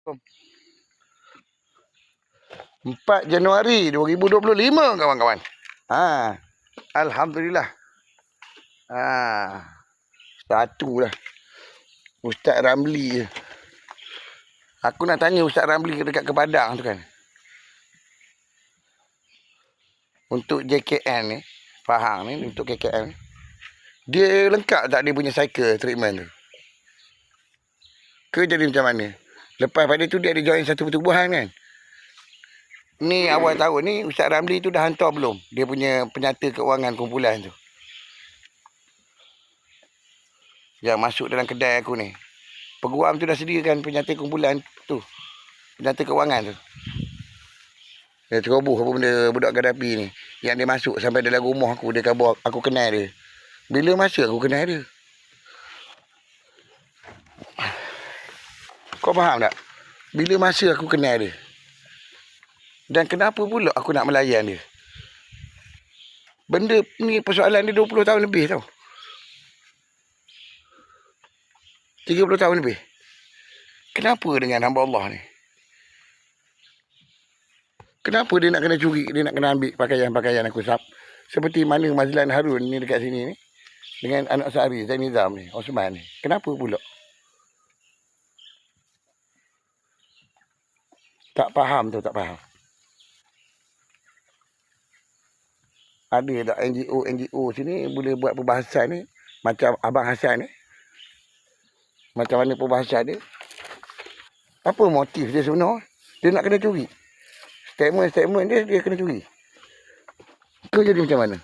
4 Januari 2025 kawan-kawan. Alhamdulillah. Satu lah. Ustaz Ramli je. Aku nak tanya Ustaz Ramli dekat ke Padang tu kan. Untuk JKN ni, Pahang ni, untuk KKN ni, dia lengkap tak dia punya cycle treatment tu? Ke jadi macam mana? Lepas pada tu dia ada join satu pertubuhan kan? Ni awal tahun ni Ustaz Ramli tu dah hantar belum? Dia punya penyata keuangan kumpulan tu. Yang masuk dalam kedai aku ni. Peguam tu dah sediakan penyata kumpulan tu. Penyata keuangan tu. Dia ceroboh apa benda budak Gaddafi ni. Yang dia masuk sampai dalam rumah aku. Dia khabar aku kenal dia. Bila masa aku kenal dia? Kau faham tak? Bila masa aku kenal dia? Dan kenapa pula aku nak melayan dia? Benda ni persoalan dia 20 tahun lebih tau. 30 tahun lebih. Kenapa dengan hamba Allah ni? Kenapa dia nak kena curi? Dia nak kena ambil pakaian-pakaian aku sap. Seperti mana Mazlan Harun ni dekat sini ni. Dengan anak Sari, Zain Nizam ni, Osman ni. Kenapa pula? Tak faham tu, tak faham. Ada tak NGO sini boleh buat perbahasan ni. Macam Abang Hassan ni. Macam mana perbahasan dia. Apa motif dia sebenar? Dia nak kena curi. Statement dia kena curi. Kau jadi macam mana?